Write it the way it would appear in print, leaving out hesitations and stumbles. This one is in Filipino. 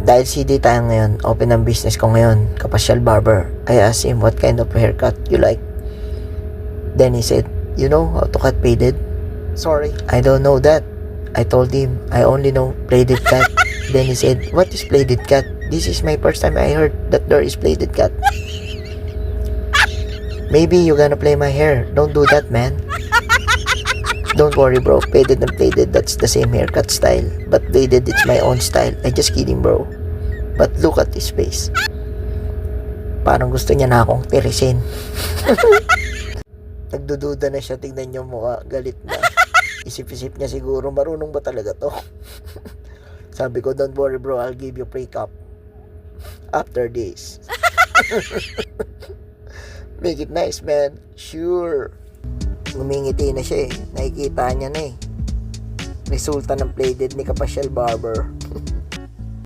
Dahil CD tayo ngayon, open ang business ko ngayon, Kapasyal Barber. I asked him what kind of haircut you like. Then he said, you know how to cut faded? Sorry, I don't know that. I told him, I only know plated cut. Then he said, what is plated cut? This is my first time I heard that there is plated cut. Maybe you gonna play my hair. Don't do that, man. Don't worry, bro. Faded and plated, that's the same haircut style. But faded, it's my own style. I just kidding, bro. But look at his face. Parang gusto niya na akong tirisin. Nagdududa na siya. Tingnan niyo mukha. Galit na. Isip-isip niya siguro, marunong ba talaga to? Sabi ko, don't worry, bro. I'll give you pre-cup. After this. Make it nice, man. Sure. Ngumingiti na siya eh. Nakikita niya na eh. Resulta ng plated ni Kapasyal Barber.